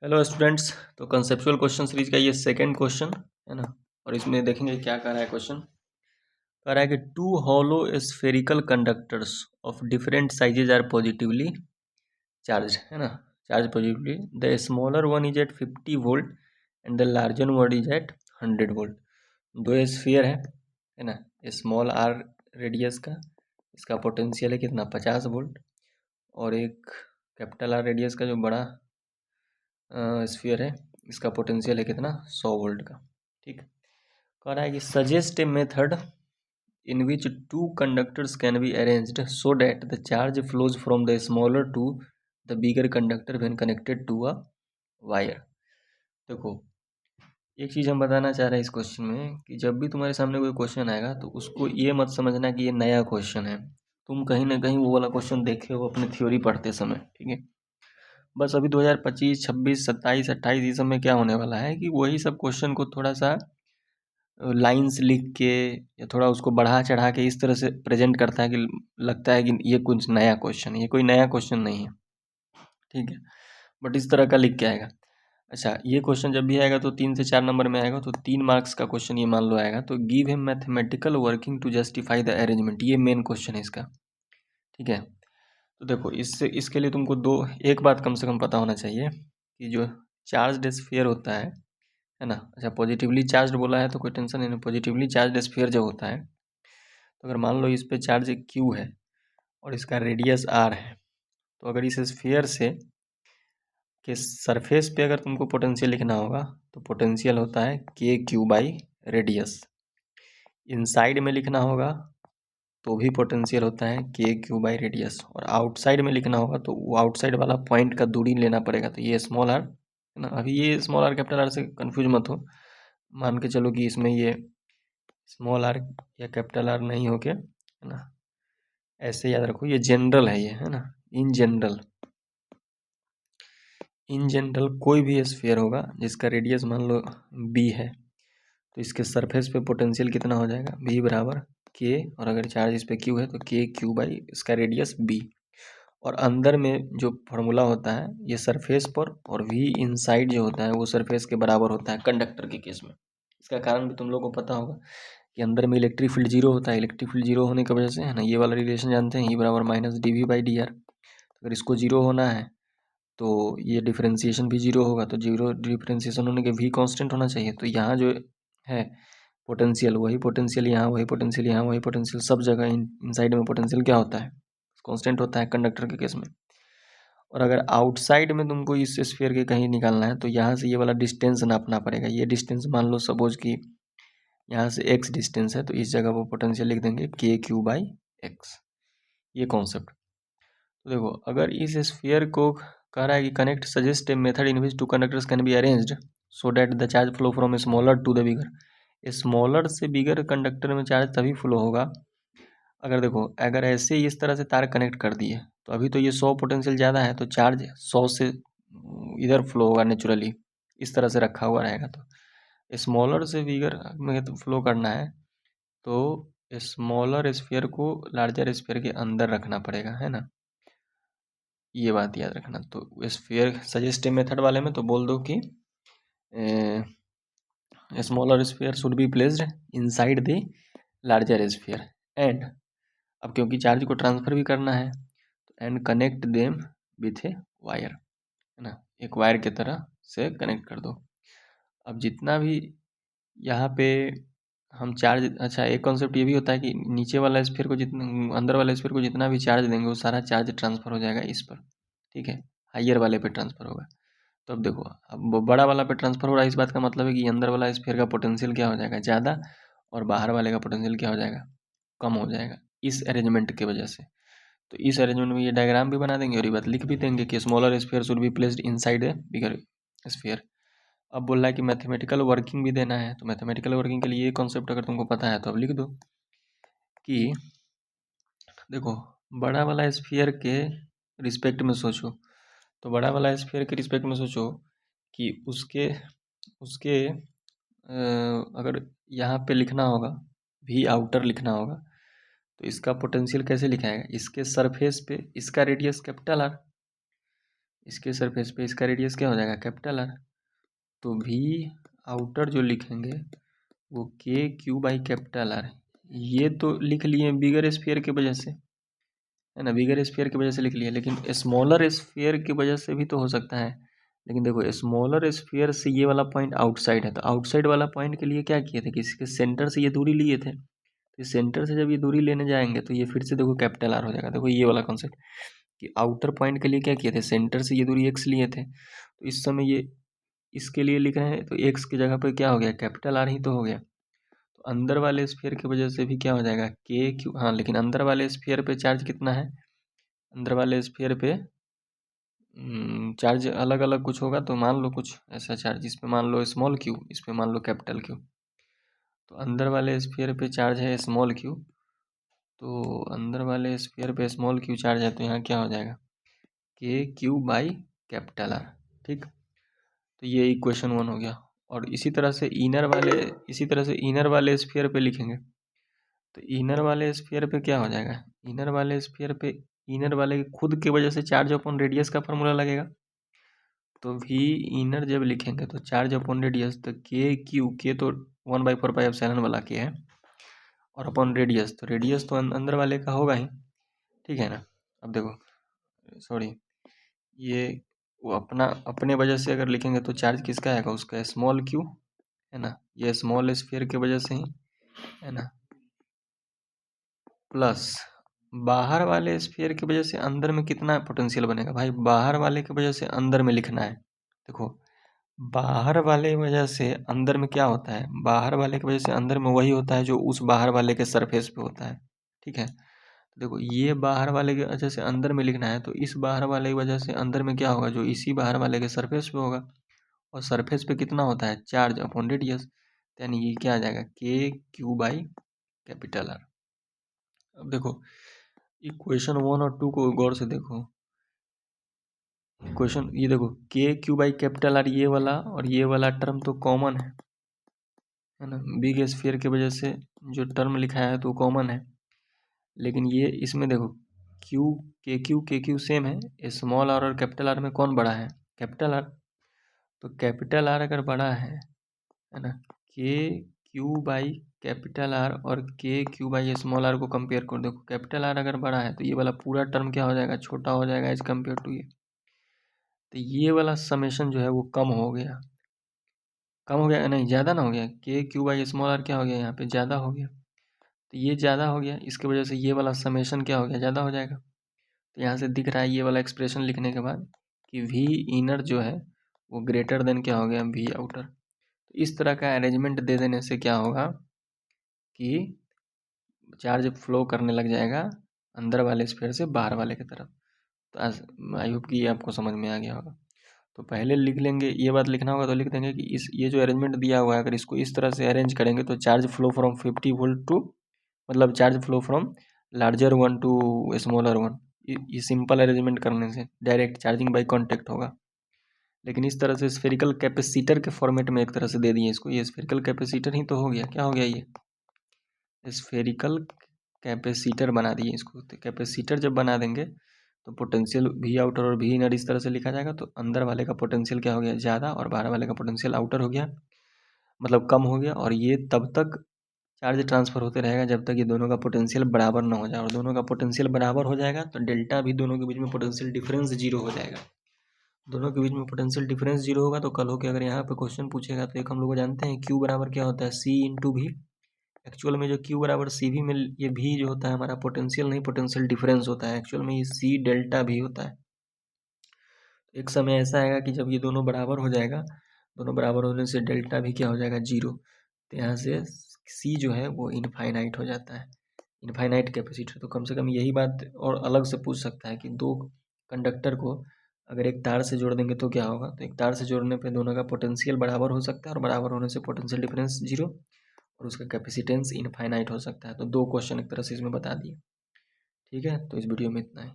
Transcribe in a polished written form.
Hello students. तो conceptual question series का ये सेकंड क्वेश्चन है ना। और इसमें देखेंगे क्या कह रहा है क्वेश्चन। कह रहा है कि two hollow spherical conductors of different sizes are positively charge है ना। Charge positively, the smaller one is at 50 volt and the larger one is at 100 volt. दो स्फीयर है ना। स्मॉल आर रेडियस का, इसका पोटेंशियल है कितना 50 वोल्ट, और एक कैपिटल आर रेडियस का जो बड़ा स्फीयर है, इसका पोटेंशियल है कितना 100 वोल्ट का। ठीक, कह रहा है कि suggest a method in which two conductors can be arranged so that the charge flows from the smaller to the bigger conductor when connected to a wire. देखो, एक चीज़ हम बताना चाह रहे हैं इस क्वेश्चन में कि जब भी तुम्हारे सामने कोई क्वेश्चन आएगा तो उसको ये मत समझना कि ये नया क्वेश्चन है। तुम कहीं ना कहीं वो वाला क्वेश्चन देखे हो अपने थ्योरी पढ़ते समय। ठीक है, बस अभी 2025, 26, 27, 28 इस सब में क्या होने वाला है कि वही सब क्वेश्चन को थोड़ा सा लाइंस लिख के या थोड़ा उसको बढ़ा चढ़ा के इस तरह से प्रेजेंट करता है कि लगता है कि ये कुछ नया क्वेश्चन है। ये कोई नया क्वेश्चन नहीं है, ठीक है, बट इस तरह का लिख के आएगा। अच्छा, ये क्वेश्चन जब भी आएगा तो 3 से 4 नंबर में आएगा, तो 3 मार्क्स का क्वेश्चन ये मान लो आएगा। तो give him mathematical working to justify the arrangement, ये मेन क्वेश्चन है इसका। ठीक है, तो देखो इससे इसके लिए तुमको एक बात कम से कम पता होना चाहिए कि जो चार्ज्ड स्फीयर होता है ना। अच्छा, पॉजिटिवली चार्ज्ड बोला है तो कोई टेंशन नहीं। पॉजिटिवली चार्ज्ड स्फीयर जो होता है, तो अगर मान लो इस पे चार्ज क्यू है और इसका रेडियस आर है, तो अगर इस स्फीयर से के सरफेस पे अगर तुमको पोटेंशियल लिखना होगा तो पोटेंशियल होता है के क्यू बाई रेडियस। इनसाइड में लिखना होगा तो भी पोटेंशियल होता है के क्यू बाई रेडियस, और आउटसाइड में लिखना होगा तो वो आउटसाइड वाला पॉइंट का दूरी लेना पड़ेगा। तो ये स्मॉल आर है ना। अभी ये स्मॉल आर कैपिटल आर से कंफ्यूज मत हो, मान के चलो कि इसमें ये स्मॉल आर या कैपिटल आर नहीं हो के है ना, ऐसे याद रखो ये जनरल है, ये है ना। इन जनरल कोई भी स्फीयर होगा जिसका रेडियस मान लो बी है, तो इसके सरफेस पे पोटेंशियल कितना हो जाएगा, बी बराबर के, और अगर चार्ज इस पे क्यू है तो के क्यू बाई इसका रेडियस बी। और अंदर में जो फॉर्मूला होता है ये सरफेस पर, और वी इनसाइड जो होता है वो सरफेस के बराबर होता है कंडक्टर के केस में। इसका कारण भी तुम लोगों को पता होगा कि अंदर में इलेक्ट्रिक फील्ड जीरो होता है। इलेक्ट्रिक फील्ड जीरो होने की वजह से है ना, ये वाला रिलेशन जानते हैं, ई बराबर minus D V by D R. अगर इसको जीरो होना है तो ये डिफरेंशिएशन भी जीरो होगा, तो जीरो डिफरेंशिएशन होने के भी कांस्टेंट होना चाहिए। तो यहाँ जो है पोटेंशियल, वही पोटेंशियल यहाँ, वही पोटेंशियल यहाँ, वही पोटेंशियल सब जगह इनसाइड में पोटेंशियल क्या होता है, कांस्टेंट होता है कंडक्टर के केस में। और अगर आउटसाइड में तुमको इस स्फीयर के कहीं निकालना है तो यहाँ से ये वाला डिस्टेंस नापना पड़ेगा। ये डिस्टेंस मान लो सपोज कि यहाँ से एक्स डिस्टेंस है, तो इस जगह वो पोटेंशियल लिख देंगे के क्यू बाई एक्स, ये कॉन्सेप्ट। तो देखो, अगर इस स्फीयर को कह रहा है कि connect suggest a method in which two conductors can be arranged so that the charge flow from smaller to the bigger. Smaller से बिगर कंडक्टर में चार्ज तभी फ्लो होगा अगर देखो, अगर ऐसे ही इस तरह से तार कनेक्ट कर दिए तो अभी तो ये 100 पोटेंशियल ज़्यादा है, तो चार्ज 100 से इधर फ्लो होगा नेचुरली, इस तरह से रखा हुआ रहेगा। तो स्मॉलर से बिगर में तो फ्लो करना है तो स्मॉलर स्फीयर को लार्जर स्फीयर के अंदर रखना पड़ेगा, है ना। ये बात याद रखना। तो स्फीयर सजेस्टिव मेथड वाले में तो बोल दो कि smaller sphere should be placed inside the larger sphere, and अब क्योंकि चार्ज को ट्रांसफर भी करना है तो and connect them with a wire, है ना। एक वायर की तरह से कनेक्ट कर दो। अब जितना भी यहाँ पे हम चार्ज, अच्छा एक कॉन्सेप्ट ये भी होता है कि नीचे वाला स्फीयर को जितना, अंदर वाले स्फीयर को जितना भी चार्ज देंगे वो सारा चार्ज ट्रांसफर हो जाएगा इस पर, ठीक है, हाइयर वाले पे ट्रांसफर होगा। तो अब देखो, अब वो बड़ा वाला पे ट्रांसफर हो रहा है, इस बात का मतलब है कि अंदर वाला स्फीयर का पोटेंशियल क्या हो जाएगा ज़्यादा, और बाहर वाले का पोटेंशियल क्या हो जाएगा, कम हो जाएगा, इस अरेंजमेंट की वजह से। तो इस अरेंजमेंट में ये डायग्राम भी बना देंगे और ये बात लिख भी देंगे कि smaller sphere should be placed inside a bigger sphere. अब बोल रहा है कि मैथमेटिकल वर्किंग भी देना है, तो मैथमेटिकल वर्किंग के लिए ये कॉन्सेप्ट अगर तुमको पता है तो अब लिख दो कि देखो, बड़ा वाला स्फीयर के रिस्पेक्ट में सोचो। तो बड़ा वाला स्फीयर के रिस्पेक्ट में सोचो कि उसके उसके अगर यहाँ पे लिखना होगा, भी आउटर लिखना होगा, तो इसका पोटेंशियल कैसे लिखाएगा, इसके सरफेस पे इसका रेडियस कैपिटल आर, इसके सरफेस पे इसका रेडियस क्या हो जाएगा, कैपिटल आर। तो वी आउटर जो लिखेंगे वो के क्यू बाई कैपिटल आर, ये तो लिख लिए बिगर स्फीयर की वजह से, है ना, बिगर स्फीयर की वजह से लिख लिए, लेकिन स्मॉलर स्फीयर की वजह से भी तो हो सकता है। लेकिन देखो स्मॉलर स्फीयर से ये वाला पॉइंट आउटसाइड है, तो आउटसाइड वाला पॉइंट के लिए क्या किए थे कि इसके सेंटर से ये दूरी लिए थे, तो सेंटर से जब ये दूरी लेने जाएंगे तो ये फिर से देखो कैपिटल आर हो जाएगा। देखो ये वाला कॉन्सेप्ट कि आउटर पॉइंट के लिए क्या किए थे, सेंटर से ये दूरी एक्स लिए थे, तो इस समय ये इसके लिए लिख रहे हैं तो एक्स की जगह पर क्या हो गया, कैपिटल आर ही तो हो गया। तो अंदर वाले स्फीयर की वजह से भी क्या हो जाएगा, के क्यू, हाँ लेकिन अंदर वाले स्फीयर पे चार्ज कितना है, अंदर वाले स्फीयर पे चार्ज अलग अलग कुछ होगा, तो मान लो कुछ ऐसा चार्ज, इस पे मान लो स्मॉल क्यू, इस पे मान लो कैपिटल क्यू। तो अंदर वाले स्फीयर पे चार्ज है स्मॉल क्यू, तो अंदर वाले स्फीयर पे स्मॉल क्यू चार्ज है, तो यहाँ क्या हो जाएगा, के क्यू बाई कैपिटल आर। ठीक, तो ये इक्वेशन 1 हो गया। और इसी तरह से इनर वाले स्फीयर पे लिखेंगे, तो इनर वाले स्फीयर पे क्या हो जाएगा, इनर वाले स्फीयर पे इनर वाले के खुद की वजह से चार्ज अपॉन रेडियस का फॉर्मूला लगेगा। तो वी इनर जब लिखेंगे तो चार्ज अपॉन रेडियस, तो के क्यू, के तो 1/4 वाला के है, और अपॉन रेडियस, तो रेडियस तो अंदर वाले का होगा ही, ठीक है ना। अब देखो सॉरी, ये वो अपना अपने वजह से अगर लिखेंगे तो चार्ज किसका आएगा, उसका स्मॉल क्यू, है ना, ये स्मॉल स्फीयर की वजह से ही, है ना, प्लस बाहर वाले स्फीयर की वजह से अंदर में कितना पोटेंशियल बनेगा भाई, बाहर वाले की वजह से अंदर में लिखना है। देखो बाहर वाले वजह से अंदर में क्या होता है, बाहर वाले की वजह से अंदर में वही होता है जो उस बाहर वाले के सरफेस पे होता है, ठीक है। तो देखो ये बाहर वाले की वजह से अंदर में लिखना है, तो इस बाहर वाले की वजह से अंदर में क्या होगा, जो इसी बाहर वाले के सरफेस पे होगा, और सरफेस पे कितना होता है, चार्ज अपॉन रेडियस, यानी ये क्या आ जाएगा, के क्यू बाई कैपिटल आर। अब देखो इक्वेशन 1 और 2 को गौर से देखो, इक्वेशन ये देखो के क्यू बाई कैपिटल आर, ये वाला और ये वाला टर्म तो कॉमन है ना, बिग स्फीयर की वजह से जो टर्म लिखा है तो कॉमन है, लेकिन ये इसमें देखो के क्यू सेम है, स्मॉल आर और कैपिटल आर में कौन बड़ा है, कैपिटल आर। तो कैपिटल आर अगर बड़ा है ना, के क्यू बाई कैपिटल आर और के क्यू बाई स्मॉल आर को कंपेयर कर देखो, कैपिटल आर अगर बड़ा है तो ये वाला पूरा टर्म क्या हो जाएगा, छोटा हो जाएगा एज कम्पेयर टू ये, तो ये वाला समेशन जो है वो कम हो गया, कम हो गया नहीं, ज़्यादा ना हो गया, के क्यू बाई स्मॉल आर क्या हो गया, यहाँ पे ज़्यादा हो गया, तो ये ज़्यादा हो गया, इसकी वजह से ये वाला समेशन क्या हो गया, ज़्यादा हो जाएगा। तो यहाँ से दिख रहा है ये वाला एक्सप्रेशन लिखने के बाद कि वी इनर जो है वो ग्रेटर देन क्या हो गया, वी आउटर। तो इस तरह का अरेंजमेंट दे देने से क्या होगा कि चार्ज फ्लो करने लग जाएगा अंदर वाले स्फीयर से बाहर वाले की तरफ। तो आई होप कि ये आपको समझ में आ गया होगा। तो पहले लिख लेंगे, ये बात लिखना होगा तो लिख देंगे कि इस ये जो अरेंजमेंट दिया हुआ है अगर इसको इस तरह से अरेंज करेंगे तो charge flow from 50 volt to, मतलब charge flow from larger one to smaller one, ये सिंपल अरेंजमेंट करने से डायरेक्ट चार्जिंग बाई कॉन्टेक्ट होगा। लेकिन इस तरह से स्फेरिकल कैपेसिटर के फॉर्मेट में एक तरह से दे दिए इसको, ये स्फेरिकल कैपेसिटर ही तो हो गया, क्या हो गया, ये स्फेरिकल कैपेसिटर बना दिए इसको। तो कैपेसिटर जब बना देंगे तो पोटेंशियल वी आउटर और वी इनर इस तरह से लिखा जाएगा, तो अंदर वाले का पोटेंशियल क्या हो गया, ज़्यादा, और बाहर वाले का पोटेंशियल आउटर हो गया, मतलब कम हो गया। और ये तब तक चार्ज ट्रांसफर होते रहेगा जब तक ये दोनों का पोटेंशियल बराबर ना हो जाए, और दोनों का पोटेंशियल बराबर हो जाएगा तो डेल्टा भी, दोनों के बीच में पोटेंशियल डिफरेंस जीरो हो जाएगा। दोनों के बीच में पोटेंशियल डिफरेंस जीरो होगा तो कल हो के अगर यहाँ पे क्वेश्चन पूछेगा तो एक हम लोग जानते हैं क्यू बराबर क्या होता है, सी इंटू भी। एक्चुअल में जो क्यू बराबर सी वी में ये भी जो होता है हमारा पोटेंशियल नहीं, पोटेंशियल डिफरेंस होता है, एक्चुअल में ये सी डेल्टा भी होता है। एक समय ऐसा आएगा कि जब ये दोनों बराबर हो जाएगा, दोनों बराबर होने से डेल्टा भी क्या हो जाएगा, जीरो। तो यहाँ से सी जो है वो इनफाइनाइट हो जाता है, इनफाइनाइट कैपेसिटर। तो कम से कम यही बात और अलग से पूछ सकता है कि दो कंडक्टर को अगर एक तार से जोड़ देंगे तो क्या होगा, तो एक तार से जोड़ने पे दोनों का पोटेंशियल बराबर हो सकता है, और बराबर होने से पोटेंशियल डिफरेंस जीरो, और उसका कैपेसिटेंस इनफाइनाइट हो सकता है। तो दो क्वेश्चन एक तरह से इसमें बता दिए। ठीक है, तो इस वीडियो में इतना ही।